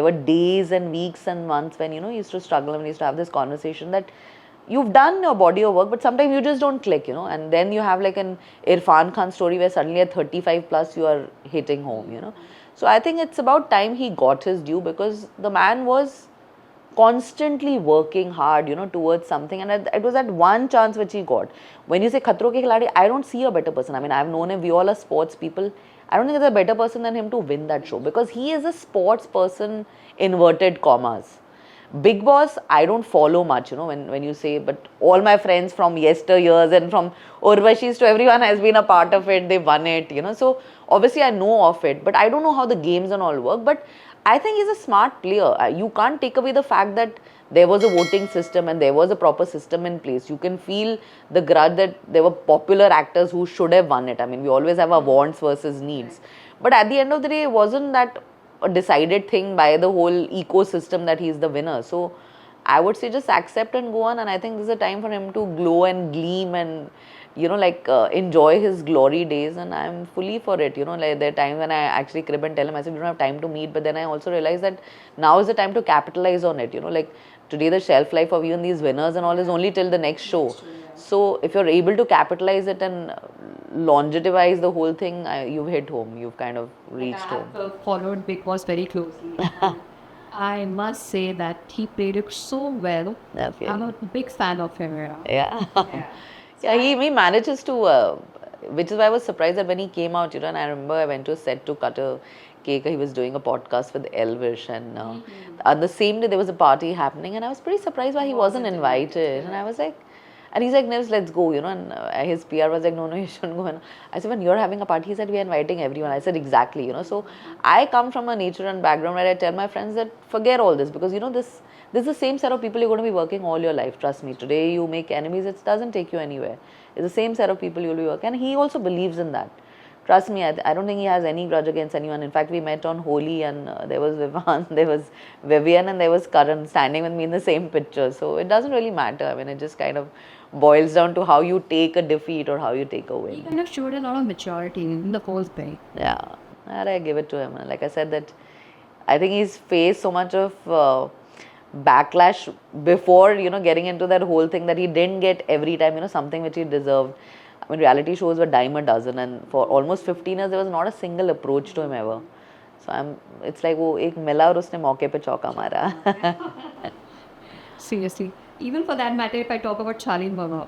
were days and weeks and months when, he used to struggle, and we used to have this conversation that you've done your body of work, but sometimes you just don't click, and then you have an Irfan Khan story where suddenly at 35 plus you are hitting home, So I think it's about time he got his due, because the man was constantly working hard, towards something. And it was that one chance which he got. When you say Khatro Ke Khiladi, I don't see a better person. I mean, I've known him, we all are sports people. I don't think there's a better person than him to win that show, because he is a sports person, inverted commas. Big Boss, I don't follow much, when you say, but all my friends from yesteryears and from Urvashis to everyone has been a part of it, they won it, so obviously I know of it, but I don't know how the games and all work. But I think he's a smart player. You can't take away the fact that there was a voting system and there was a proper system in place. You can feel the grudge that there were popular actors who should have won it. I mean, we always have our wants versus needs. But at the end of the day, it wasn't that a decided thing by the whole ecosystem that he's the winner. So I would say just accept and go on. And I think this is a time for him to glow and gleam and, enjoy his glory days. And I'm fully for it. Like there are times when I actually crib and tell him, I said, we don't have time to meet. But then I also realized that now is the time to capitalize on it. Like today the shelf life of even these winners and all is only till the next show. So if you're able to capitalize it and longevitize the whole thing, you've hit home. You've kind of reached home. I've followed Big Boss very closely. I must say that he played it so well. Okay. I'm a big fan of him. Yeah. He manages to, which is why I was surprised that when he came out, and I remember I went to a set to cut a cake. He was doing a podcast with Elvish, and on the same day there was a party happening, and I was pretty surprised why he wasn't invited. And I was like, and he's like, Nivs, let's go, and his PR was like, no, you shouldn't go. And I said, when you're having a party, he said, we are inviting everyone. I said, exactly, so I come from a nature and background where I tell my friends that forget all this, because, this is the same set of people you're going to be working all your life. Trust me, today you make enemies, it doesn't take you anywhere. It's the same set of people you'll be working, and he also believes in that. Trust me, I don't think he has any grudge against anyone. In fact, we met on Holi, and there was Vivan, there was Vivian, and there was Karan standing with me in the same picture. So it doesn't really matter. I mean, it just kind of boils down to how you take a defeat or how you take a win. He kind of showed a lot of maturity in the whole thing. Yeah, and I give it to him. Like I said, that I think he's faced so much of backlash before, getting into that whole thing, that he didn't get every time, something which he deserved. I mean, reality shows were dime a dozen, and for almost 15 years, there was not a single approach to him ever. So it's like, वो एक मिला और उसने मौके पे चौका मारा. Seriously. Even for that matter, if I talk about Charlene Bahu,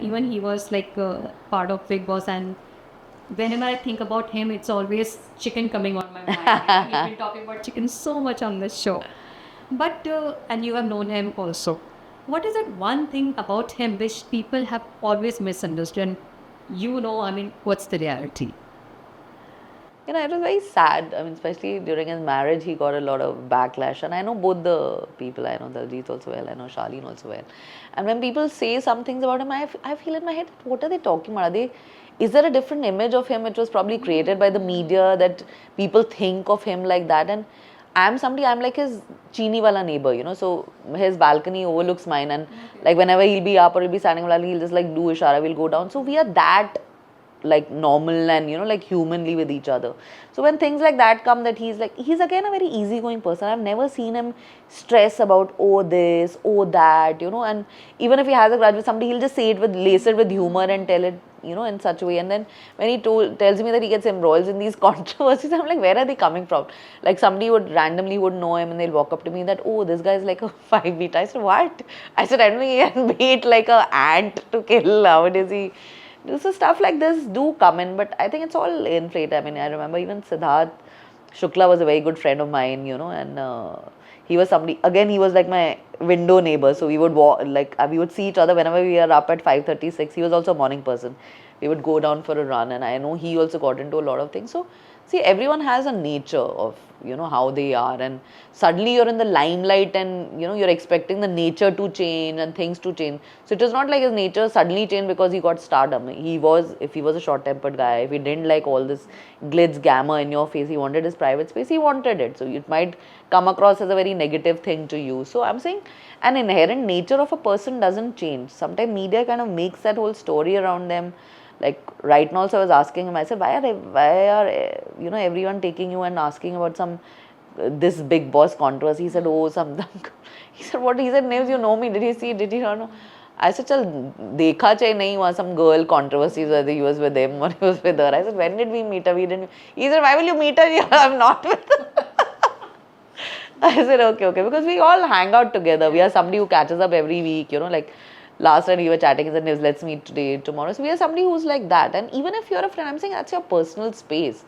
even he was like part of Big Boss, and whenever I think about him, it's always chicken coming on my mind. We've been talking about chicken so much on this show. But, and you have known him also. What is that one thing about him which people have always misunderstood? What's the reality? It was very sad. I mean, especially during his marriage, he got a lot of backlash. And I know both the people. I know Daljit also well. I know Charlene also well. And when people say some things about him, I feel in my head, what are they talking about? Is there a different image of him which was probably created by the media, that people think of him like that? And I'm like his Chini wala neighbor, so his balcony overlooks mine, and like whenever he'll be up or he'll be standing, he'll just like do ishara, we'll go down. So we are that like normal and like humanly with each other. So when things like that come, that he's again a very easygoing person. I've never seen him stress about this, that, and even if he has a grudge with somebody, he'll just say it lace it with humor and tell it, in such a way. And then when he tells me that he gets embroiled in these controversies, I'm like, where are they coming from? Like somebody would know him and they'll walk up to me that, this guy is like a 5 beat. I said, what? I said, I don't think he can beat like a ant to kill. How does he? So stuff like this do come in, but I think it's all inflated. I mean, I remember even Siddharth Shukla was a very good friend of mine, and he was somebody, again, he was like my window neighbor. So we would walk, we would see each other whenever we were up at 5:36. He was also a morning person. We would go down for a run, and I know he also got into a lot of things. So see, everyone has a nature of, how they are, and suddenly you're in the limelight and, you're expecting the nature to change and things to change. So it was not like his nature suddenly changed because he got stardom. If he was a short-tempered guy, if he didn't like all this glitz, glamour in your face, he wanted his private space, he wanted it. So it might come across as a very negative thing to you. So I'm saying an inherent nature of a person doesn't change. Sometimes media kind of makes that whole story around them. Like right now, also I was asking him, I said, why are everyone taking you and asking about this Big Boss controversy? He said, he said, what? He said, Nivs, you know me, did he not know? I said, chal, dekha chahi nahi hua, some girl controversies, whether he was with him or he was with her. I said, when did we meet her? He said, why will you meet her? I'm not with her. I said, okay, because we all hang out together. We are somebody who catches up every week, like last night we were chatting, he said, let's meet today, tomorrow. So we are somebody who's like that. And even if you're a friend, I'm saying that's your personal space.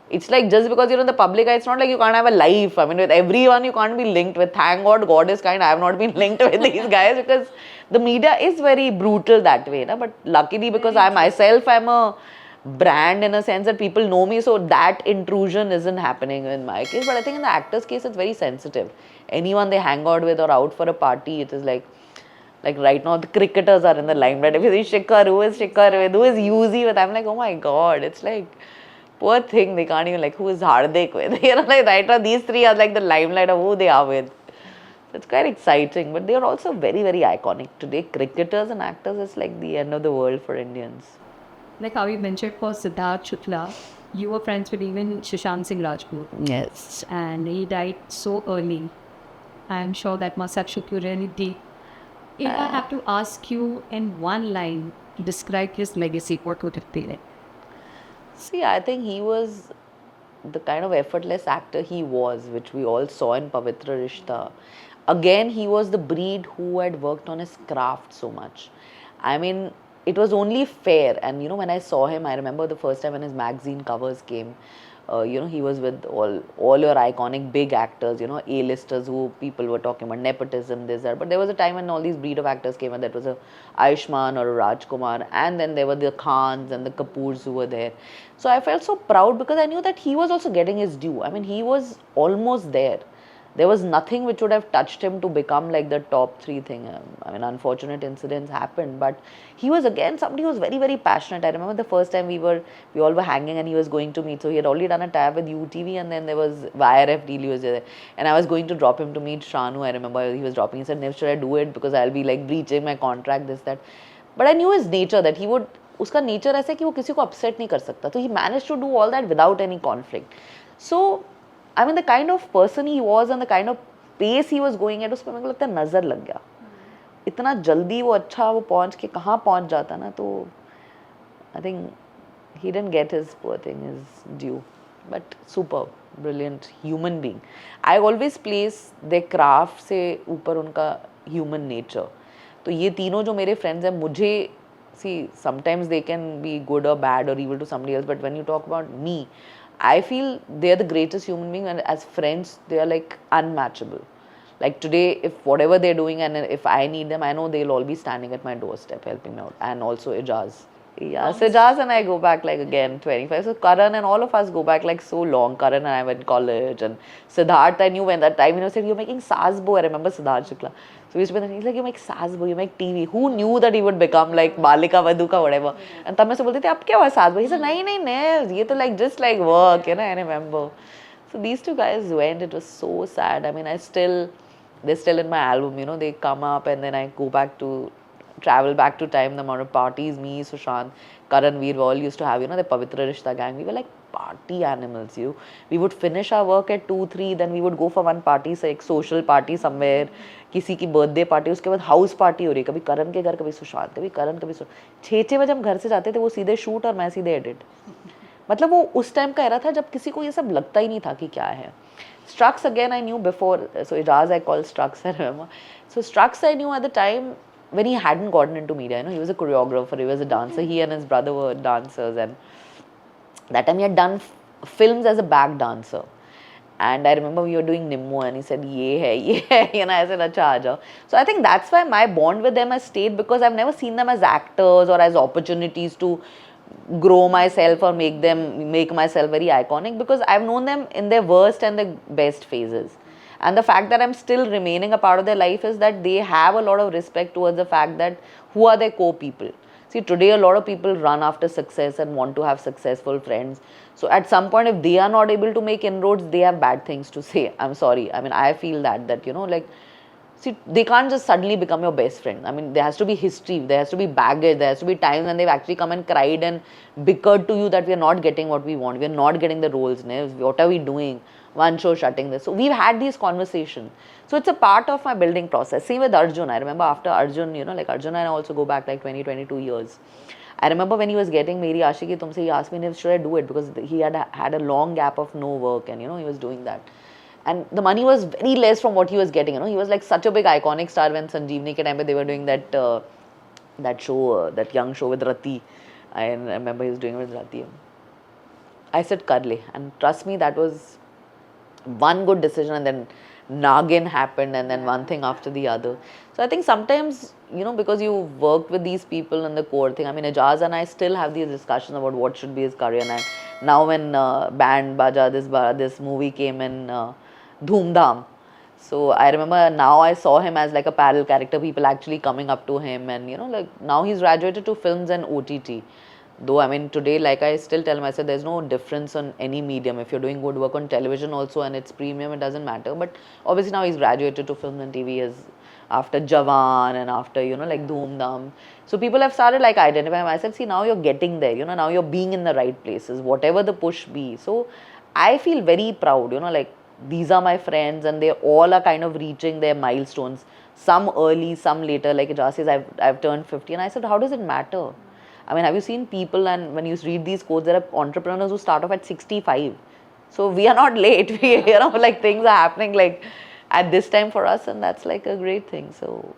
It's like just because you're in the public eye, it's not like you can't have a life. I mean, with everyone you can't be linked with. Thank God, God is kind. I have not been linked with these guys because the media is very brutal that way. Na? But luckily, because I myself am a brand in a sense that people know me, so that intrusion isn't happening in my case. But I think in the actor's case, it's very sensitive. Anyone they hang out with or out for a party, it is like right now the cricketers are in the limelight. If you see Shikhar, who is Shikhar with, who is Yuzi with, I'm like, oh my God, it's like, poor thing, they can't even like, who is Hardik with? Like right now these three are like the limelight of who they are with. So it's quite exciting, but they are also very, very iconic. Today, cricketers and actors is like the end of the world for Indians. Like how you mentioned for Siddharth Shukla, you were friends with even Sushant Singh Rajput. Yes. And he died so early. I'm sure that must have shook you really deep. If I have to ask you in one line, describe his legacy, what would it be like? See, I think he was the kind of effortless actor he was, which we all saw in Pavitra Rishta. Again, he was the breed who had worked on his craft so much. I mean, it was only fair. And, when I saw him, I remember the first time when his magazine covers came, he was with all your iconic big actors, A-listers who people were talking about, nepotism, this, that. But there was a time when all these breed of actors came and that was a Ayushmann or a Rajkumar, and then there were the Khans and the Kapoors who were there. So I felt so proud because I knew that he was also getting his due. I mean, he was almost there. There was nothing which would have touched him to become like the top three thing. I mean, unfortunate incidents happened, but he was again somebody who was very, very passionate. I remember the first time we all were hanging and he was going to meet. So he had already done a tab with UTV and then there was YRF deal, he was there. And I was going to drop him to meet Shanu. I remember he was dropping. He said, Niv, should I do it? Because I'll be like breaching my contract, this, that. But I knew his nature, that he would, उसका nature ऐसा है कि वो किसी को upset नहीं कर सकता. So he managed to do all that without any conflict. So I mean, the kind of person he was and the kind of pace he was going at, उसमें मेरे को लगता है नज़र लग गया. इतना जल्दी वो अच्छा वो पहुंच के कहाँ पहुंच जाता ना, तो I think he didn't get his poor thing, his due. But superb, brilliant human being. I always place their craft से ऊपर उनका human nature. तो ये तीनों जो मेरे friends हैं, मुझे see sometimes they can be good or bad or evil to somebody else, but when you talk about me, I feel they're the greatest human being, and as friends, they are like unmatchable. Like today, if whatever they're doing and if I need them, I know they'll all be standing at my doorstep helping me out. And also Ijaz. Yeah, so Ijaz and I go back like again 25. So Karan and all of us go back like so long. Karan and I went to college, and Siddharth, I knew when that time, said, you're making Saas Bo. I remember Siddharth Shukla. So we used to be, he's like, you make Saas Bo, you make TV. Who knew that he would become like Balika Vaduka, whatever. And तब मैं से बोलती थी, अब क्या हुआ Saas Bo? He said, नहीं, ये तो like just like work, I remember. So these two guys went, it was so sad. I mean, they're still in my album, they come up and then I go back to, travel back to time, the amount of parties, me, Sushant, Karan, we all used to have, the Pavitra Rishta gang. We were like party animals, We would finish our work at 2, 3, then we would go for one party, say एक social party somewhere, किसी की birthday party, उसके बाद house party हो रही है, कभी करण के घर, कभी सुशांत, कभी करण, कभी 6 बजे हम घर से जाते थे, वो सीधे shoot और मैं सीधे edit. मतलब वो उस टाइम का era था जब किसी को ये सब लगता ही नहीं था कि क्या है. Strux again I knew before, so Ijaz I called Strux, I remember. So Strux I knew at the time when he hadn't gotten into media, he was a choreographer, he was a dancer, he and his brother were dancers, and that time he had done films as a back dancer. And I remember we were doing Nimmo and he said, ye hai, and I said, acha aaja. So I think that's why my bond with them has stayed, because I've never seen them as actors or as opportunities to grow myself or make myself very iconic, because I've known them in their worst and their best phases. And the fact that I'm still remaining a part of their life is that they have a lot of respect towards the fact that who are their co-people. See, today a lot of people run after success and want to have successful friends. So at some point, if they are not able to make inroads, they have bad things to say. I'm sorry. I mean, I feel that, like, see, they can't just suddenly become your best friend. I mean, there has to be history, there has to be baggage, there has to be times when they've actually come and cried and bickered to you that we are not getting what we want, we are not getting the roles, what are we doing? One show shutting this. So we've had these conversations. So it's a part of my building process. Same with Arjun. I remember after Arjun, like Arjun and I also go back like 22 years. I remember when he was getting Meri Aashiki Tumse, he asked me if should I do it, because he had a long gap of no work and he was doing that. and the money was very less from what he was getting. He was like such a big iconic star when Sanjeevni ke time pe they were doing that show, that young show with Rati. I remember he was doing it with Rati. I said kar le, and trust me, that was one good decision, and then Nagin happened, and then one thing after the other. So I think sometimes, because you worked with these people and the core thing, I mean, Ijaz and I still have these discussions about what should be his career. And now when Band Baja, this movie came in Dhoom Dham, so I remember now I saw him as like a parallel character, people actually coming up to him, and like now he's graduated to films and OTT. Though, I mean, today, like I still tell myself, there's no difference on any medium. If you're doing good work on television also and it's premium, it doesn't matter. But obviously now he's graduated to films and TV as after Jawan and after, like Dhoom Dham. So people have started like identifying myself. See, now you're getting there, now you're being in the right places, whatever the push be. So I feel very proud, like these are my friends and they all are kind of reaching their milestones. Some early, some later. Like Ijaz says, I've turned 50, and I said, how does it matter? I mean, have you seen people, and when you read these quotes, there are entrepreneurs who start off at 65. So we are not late. We, like things are happening like at this time for us, and that's like a great thing. So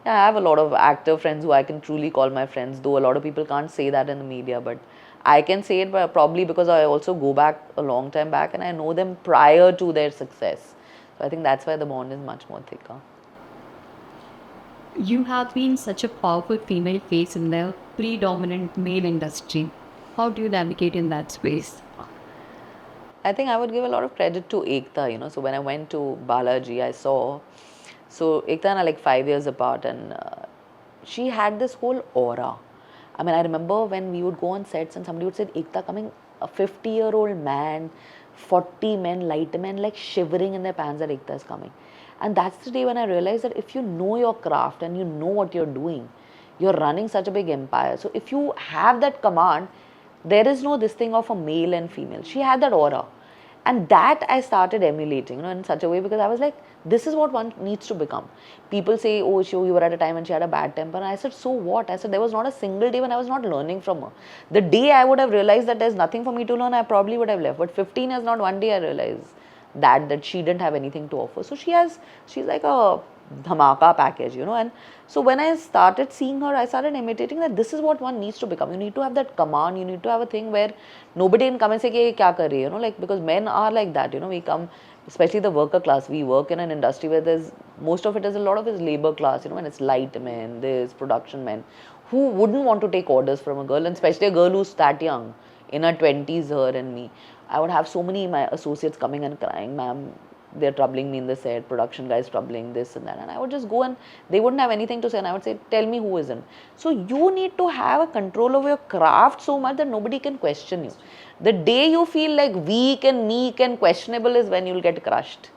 yeah, I have a lot of actor friends who I can truly call my friends, though a lot of people can't say that in the media, but I can say it probably because I also go back a long time back and I know them prior to their success. So I think that's why the bond is much more thicker. You have been such a powerful female face in the predominant male industry. How do you navigate in that space? I think I would give a lot of credit to Ekta, So when I went to Balaji, I saw, so Ekta and I are like 5 years apart, and she had this whole aura. I mean, I remember when we would go on sets and somebody would say, Ekta coming, a 50-year-old man, 40 men, light men, like shivering in their pants that Ekta is coming. And that's the day when I realized that if you know your craft and you know what you're doing, you're running such a big empire. So if you have that command, there is no this thing of a male and female. She had that aura. And that I started emulating, in such a way, because I was like, this is what one needs to become. People say, oh, you were at a time when she had a bad temper. And I said, so what? I said, there was not a single day when I was not learning from her. The day I would have realized that there's nothing for me to learn, I probably would have left. But 15 years, not one day I realized that she didn't have anything to offer. So she's like a dhamaka package, and so when I started seeing her, I started imitating that this is what one needs to become. You need to have that command, you need to have a thing where nobody can come and say, kya kar rahi hai, like, because men are like that, we come, especially the worker class, we work in an industry where most of it is a lot of is labor class, and it's light men, there's production men, who wouldn't want to take orders from a girl, and especially a girl who's that young, in her 20s, her and me. I would have so many my associates coming and crying, ma'am, they're troubling me in the set, production guys troubling this and that, and I would just go and they wouldn't have anything to say, and I would say, tell me who isn't. So you need to have a control over your craft so much that nobody can question you. The day you feel like weak and meek and questionable is when you'll get crushed.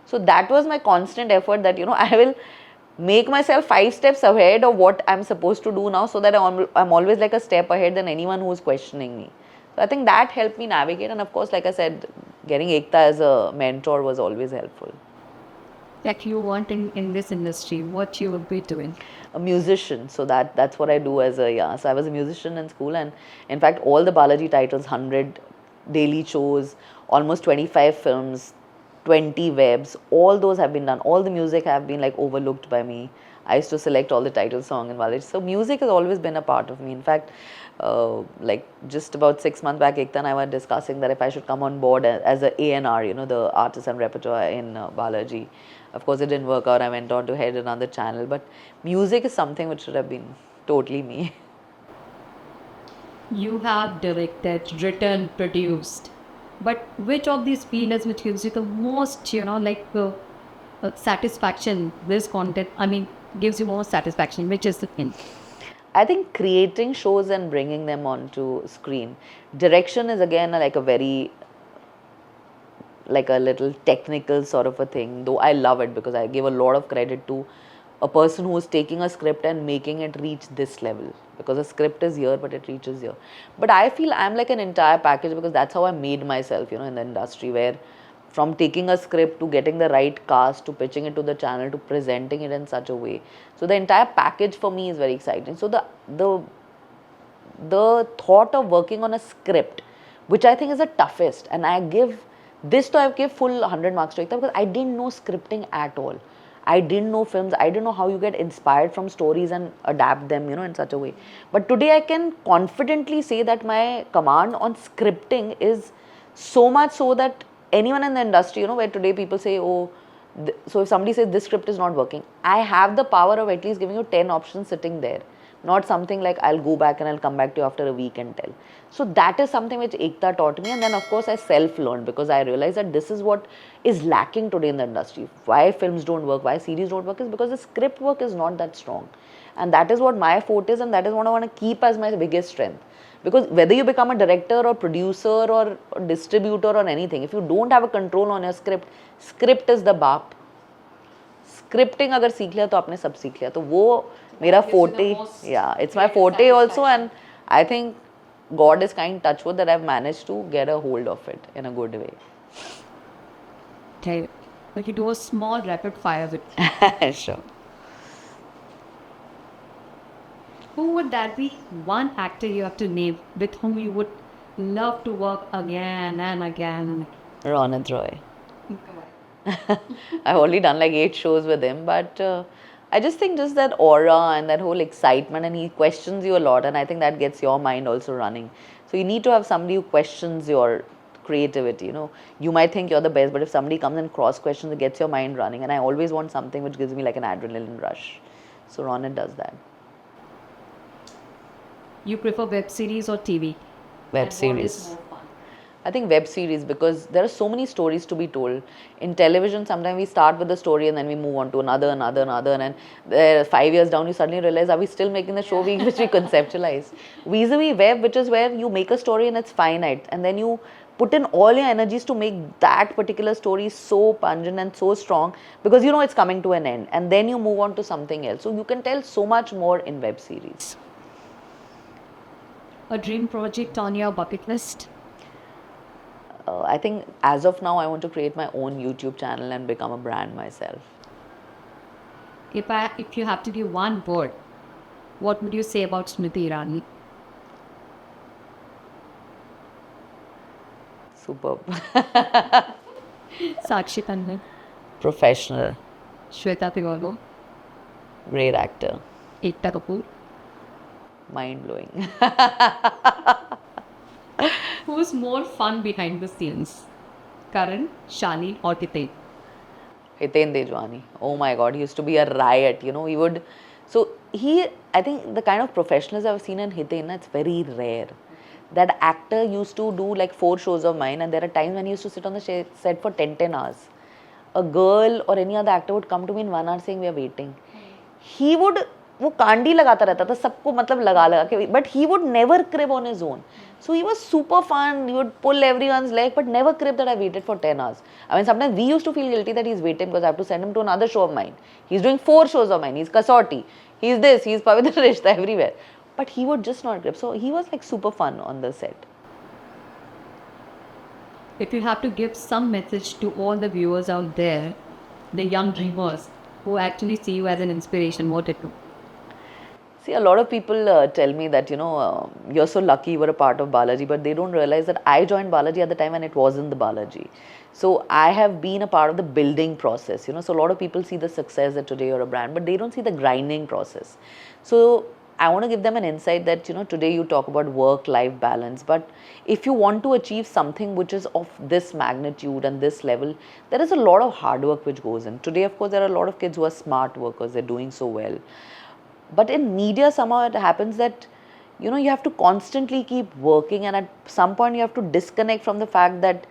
So that was my constant effort that, I will make myself 5 steps ahead of what I'm supposed to do now, so that I'm always like a step ahead than anyone who's questioning me. So I think that helped me navigate, and of course, like I said, getting Ekta as a mentor was always helpful. Like you want in this industry, what you will be doing? A musician, so that's what I do as so I was a musician in school, and in fact all the Balaji titles, 100 daily shows, almost 25 films, 20 webs, all those have been done. All the music have been like overlooked by me. I used to select all the title song in Balaji. So music has always been a part of me. In fact, like just about 6 months back, Ekta and I were discussing that if I should come on board as a A&R, the artist and repertoire in Balaji. Of course, it didn't work out. I went on to head another channel. But music is something which should have been totally me. You have directed, written, produced. But which of these fields which gives you the most, satisfaction, this content, gives you more satisfaction, which is the thing? I think creating shows and bringing them onto screen. Direction is again like a little technical sort of a thing, though I love it because I give a lot of credit to a person who is taking a script and making it reach this level, because a script is here but it reaches here. But I feel I'm like an entire package, because that's how I made myself, in the industry, where from taking a script to getting the right cast to pitching it to the channel to presenting it in such a way. So the entire package for me is very exciting. So the thought of working on a script, which I think is the toughest, and I give This though I gave full 100 marks to Ekta because I didn't know scripting at all. I didn't know films. I didn't know how you get inspired from stories and adapt them, in such a way. But today I can confidently say that my command on scripting is so much so that anyone in the industry, where today people say, oh, so if somebody says this script is not working, I have the power of at least giving you 10 options sitting there. Not something like I'll go back and I'll come back to you after a week and tell. So that is something which Ekta taught me, and then of course I self-learned because I realized that this is what is lacking today in the industry. Why films don't work, why series don't work is because the script work is not that strong. And that is what my forte is, and that is what I want to keep as my biggest strength. Because whether you become a director or producer or distributor or anything, if you don't have a control on your script, script is the बाप. Scripting अगर सीख लिया तो आपने सब सीख लिया. तो वो मेरा forte, yeah, it's my forte also, and I think God is kind touch wood that I've managed to get a hold of it in a good way. Okay, like you do a small rapid fire with. Sure. Who would that be? One actor you have to name with whom you would love to work again and again. Ronit Roy. I've only done like 8 shows with him, but I just think just that aura and that whole excitement, and he questions you a lot, and I think that gets your mind also running. So you need to have somebody who questions your creativity. You might think you're the best, but if somebody comes and cross questions, it gets your mind running, and I always want something which gives me like an adrenaline rush. So Ronit does that. You prefer web series or TV? Web series. I think web series, because there are so many stories to be told. In television, sometimes we start with the story and then we move on to another, and then 5 years down you suddenly realize, are we still making the show which we conceptualized? Vis-a-vis web, which is where you make a story and it's finite, and then you put in all your energies to make that particular story so pungent and so strong, because it's coming to an end, and then you move on to something else. So you can tell so much more in web series. A dream project on your bucket list? I think as of now, I want to create my own YouTube channel and become a brand myself. If you have to give one word, what would you say about Smriti Irani? Superb. Sakshi Tandon. Professional. Shweta Tiwari. Great actor. Ekta Kapoor. Mind-blowing. Who's more fun behind the scenes? Karan, Shani or Hiten? Hiten Dejwani. Oh my God, he used to be a riot. He would... So I think the kind of professionalism I've seen in Hiten, it's very rare. That actor used to do like 4 shows of mine, and there are times when he used to sit on the set for 10 hours. A girl or any other actor would come to me in 1 hour saying, we are waiting. He would... वो कांडी लगाता रहता था सबको, मतलब लगा के, but he would never crib on his own. So he was super fun. He would pull everyone's leg, but never crib that I waited for 10 hours. I mean, sometimes we used to feel guilty that he's waiting because I have to send him to another show of mine. He's doing 4 shows of mine. He's Kasautii. He's this. He's Pavitra Rishta everywhere. But he would just not crib. So he was like super fun on the set. If you have to give some message to all the viewers out there, the young dreamers who actually see you as an inspiration, what it do? See, a lot of people tell me that, you're so lucky you were a part of Balaji, but they don't realize that I joined Balaji at the time when it wasn't the Balaji. So I have been a part of the building process, So a lot of people see the success that today you're a brand, but they don't see the grinding process. So I want to give them an insight that, today you talk about work-life balance, but if you want to achieve something which is of this magnitude and this level, there is a lot of hard work which goes in. Today, of course, there are a lot of kids who are smart workers, they're doing so well. But in media, somehow it happens that, you have to constantly keep working, and at some point you have to disconnect from the fact that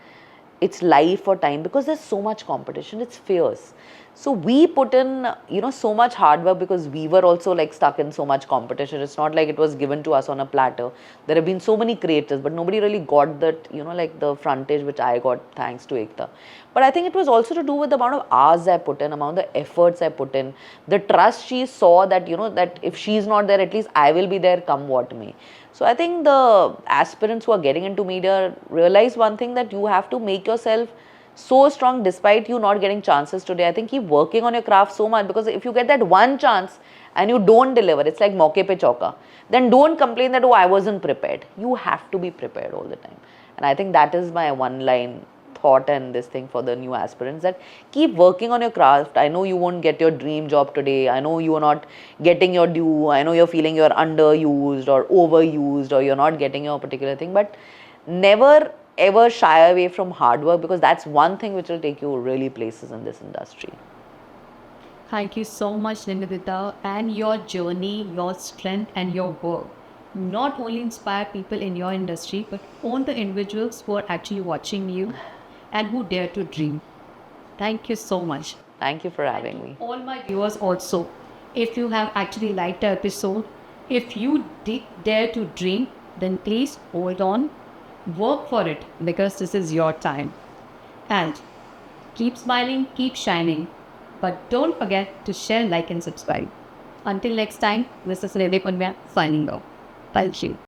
it's life or time, because there's so much competition, it's fierce. So we put in, so much hard work because we were also like stuck in so much competition. It's not like it was given to us on a platter. There have been so many creators, but nobody really got that, like the frontage which I got thanks to Ekta. But I think it was also to do with the amount of hours I put in, amount of efforts I put in, the trust she saw that, that if she's not there, at least I will be there come what may. So I think the aspirants who are getting into media realize one thing, that you have to make yourself so strong despite you not getting chances today. I think keep working on your craft so much, because if you get that one chance and you don't deliver, it's like mauke pe chauka, then don't complain that, oh, I wasn't prepared. You have to be prepared all the time. And I think that is my one line thought and this thing for the new aspirants, that keep working on your craft. I know you won't get your dream job today. I know you are not getting your due. I know you're feeling you're underused or overused, or you're not getting your particular thing, but never ever shy away from hard work, because that's one thing which will take you really places in this industry. Thank you so much, Nivedita, and your journey, your strength, and your work not only inspire people in your industry, but all the individuals who are actually watching you and who dare to dream. Thank you so much. Thank you for having me. All my viewers also, if you have actually liked the episode, if you dare to dream, then please hold on, work for it, because this is your time. And keep smiling, keep shining, but don't forget to share, like and subscribe. Until next time, this is Nidhi Punmiya signing off. Thank you.